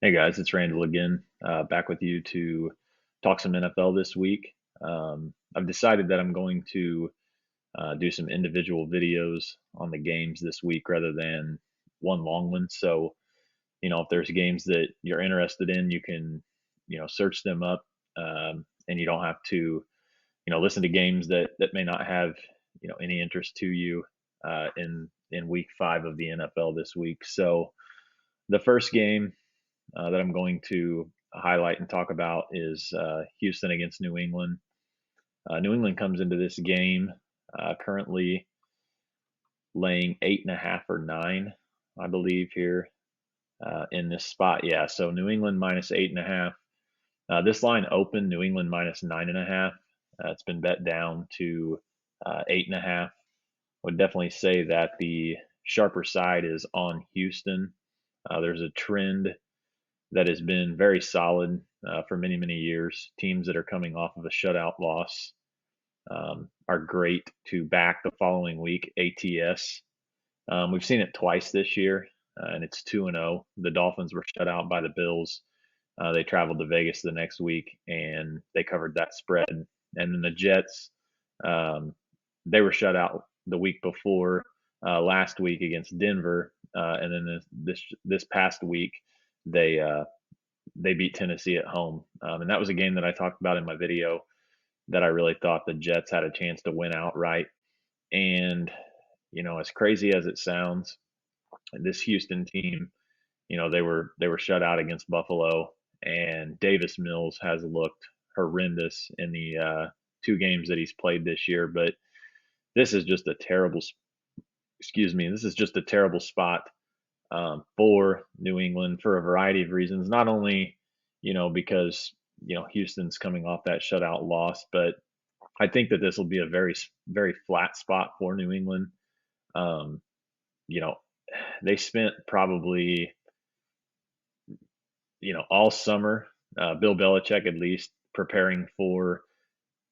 Hey guys, it's Randall again, back with you to talk some NFL this week. I've decided that I'm going to do some individual videos on the games this week rather than one long one. So, if there's games that you're interested in, you can, search them up, and you don't have to, listen to games that may not have, any interest to you in week 5 of the NFL this week. So, the first game that I'm going to highlight and talk about is Houston against New England. New England comes into this game currently laying 8.5 or 9, I believe, here in this spot. Yeah, so New England minus 8.5. This line opened New England minus 9.5. It's been bet down to 8.5. Would definitely say that the sharper side is on Houston. There's a trend that has been very solid for many, many years. Teams that are coming off of a shutout loss are great to back the following week, ATS. We've seen it twice this year, and it's 2-0. The Dolphins were shut out by the Bills. They traveled to Vegas the next week, and they covered that spread. And then the Jets, um, they were shut out the week before last week against Denver, and then this past week they they beat Tennessee at home. And that was a game that I talked about in my video that I really thought the Jets had a chance to win outright. And, as crazy as it sounds, this Houston team, they were shut out against Buffalo, and Davis Mills has looked horrendous in the 2 games that he's played this year. But this is just a terrible, excuse me, this is just a terrible spot for New England for a variety of reasons. Not only, because Houston's coming off that shutout loss, but I think that this will be a very very flat spot for New England. Um, you know, they spent probably all summer, Bill Belichick at least preparing for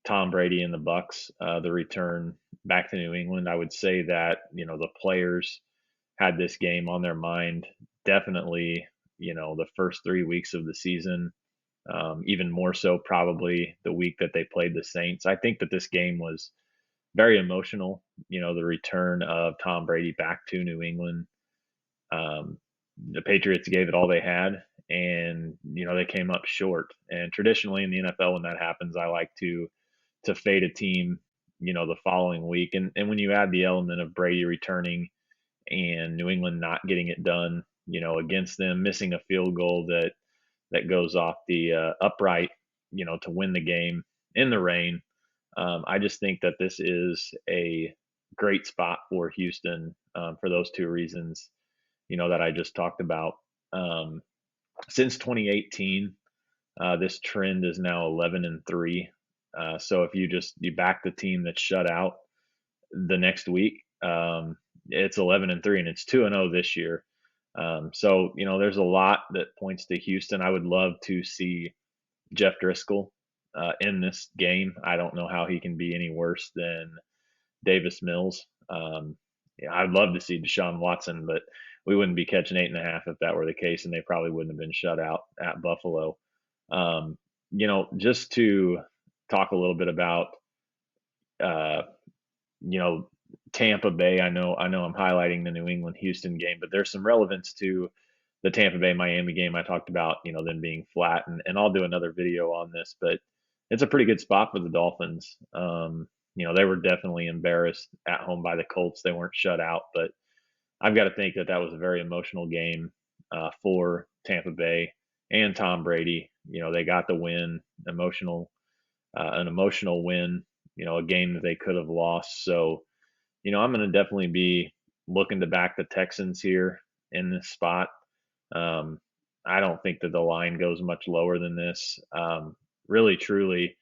Tom Brady and the Bucs, the return back to New England. I would say that the players had this game on their mind definitely, the first 3 weeks of the season, even more so probably the week that they played the Saints. I think that this game was very emotional, the return of Tom Brady back to New England. Um, the Patriots gave it all they had, and they came up short. And traditionally in the NFL, when that happens, I like to fade a team, the following week. And when you add the element of Brady returning and New England not getting it done, against them, missing a field goal that goes off the upright, to win the game in the rain. I just think that this is a great spot for Houston for those 2 reasons, that I just talked about. Um, since 2018, this trend is now 11-3. So if you back the team that's shut out the next week, it's 11-3, and it's 2-0 this year. So there's a lot that points to Houston. I would love to see Jeff Driskel in this game. I don't know how he can be any worse than Davis Mills. Yeah, I'd love to see Deshaun Watson, but we wouldn't be catching 8.5 if that were the case, and they probably wouldn't have been shut out at Buffalo. Just to talk a little bit about, uh, you know, Tampa Bay. I know I'm highlighting the New England Houston game, but there's some relevance to the Tampa Bay Miami game. I talked about, them being flat, and I'll do another video on this, but it's a pretty good spot for the Dolphins. They were definitely embarrassed at home by the Colts. They weren't shut out, but I've got to think that that was a very emotional game for Tampa Bay and Tom Brady. They got the win, an emotional win. A game that they could have lost. So, I'm going to definitely be looking to back the Texans here in this spot. Um, I don't think that the line goes much lower than this. Really, truly,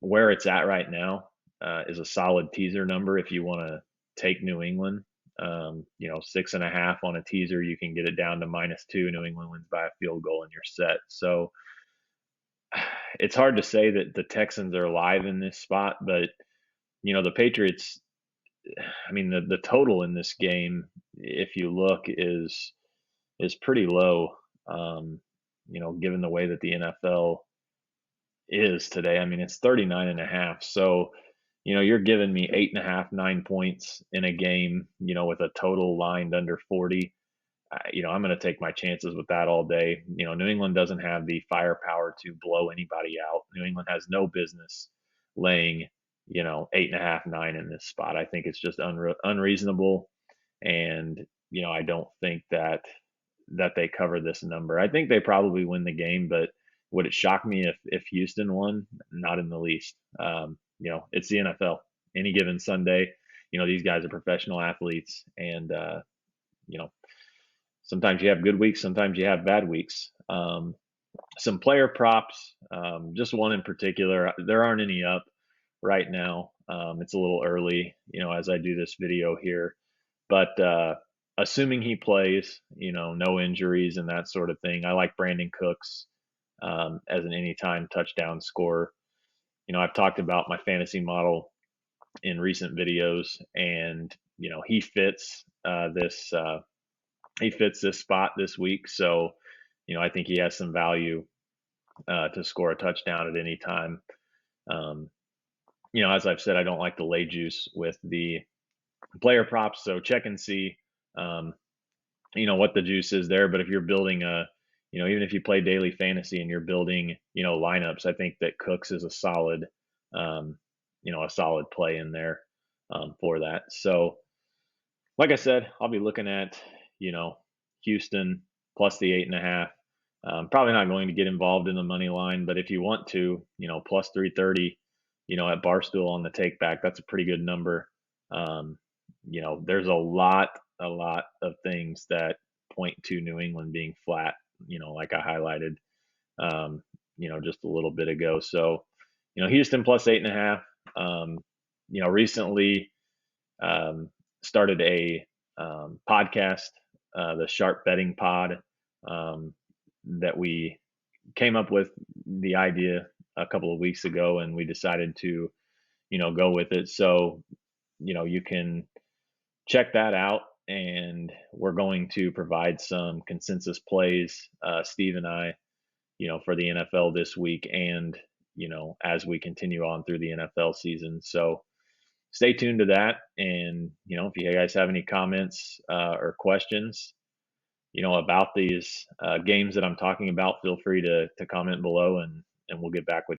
where it's at right now is a solid teaser number if you want to take New England. 6.5 on a teaser, you can get it down to -2. New England wins by a field goal and you're set. So it's hard to say that the Texans are live in this spot, but the Patriots. I mean, the total in this game, if you look, is pretty low. given the way that the NFL is today. I mean, it's 39.5. So, you're giving me 8.5, 9 points in a game, with a total lined under 40. I'm going to take my chances with that all day. New England doesn't have the firepower to blow anybody out. New England has no business laying, 8.5, 9 in this spot. I think it's just unreasonable. And, I don't think that they cover this number. I think they probably win the game, but would it shock me if Houston won? Not in the least. It's the NFL. Any given Sunday, these guys are professional athletes, and you know, sometimes you have good weeks, sometimes you have bad weeks. Some player props, just one in particular. There aren't any up right now. It's a little early, as I do this video here, but assuming he plays, no injuries and that sort of thing, I like Brandon Cooks as an anytime touchdown scorer. I've talked about my fantasy model in recent videos, and he fits this spot this week. So, I think he has some value to score a touchdown at any time. As I've said, I don't like the lay juice with the player props, so check and see, what the juice is there. But if you're building even if you play daily fantasy and you're building, lineups, I think that Cooks is a solid, a solid play in there for that. So, like I said, I'll be looking at, Houston plus the 8.5. Probably not going to get involved in the money line, but if you want to, plus 330, at Barstool on the take back, that's a pretty good number. There's a lot of things that point to New England being flat, like I highlighted, just a little bit ago. So, Houston plus 8.5. Recently started a podcast, the Sharp Betting Pod, that we came up with the idea a couple of weeks ago, and we decided to, go with it. So, you can check that out, and we're going to provide some consensus plays, Steve and I, for the NFL this week, and as we continue on through the NFL season. So stay tuned to that, and if you guys have any comments or questions, about these games that I'm talking about, feel free to comment below, and we'll get back with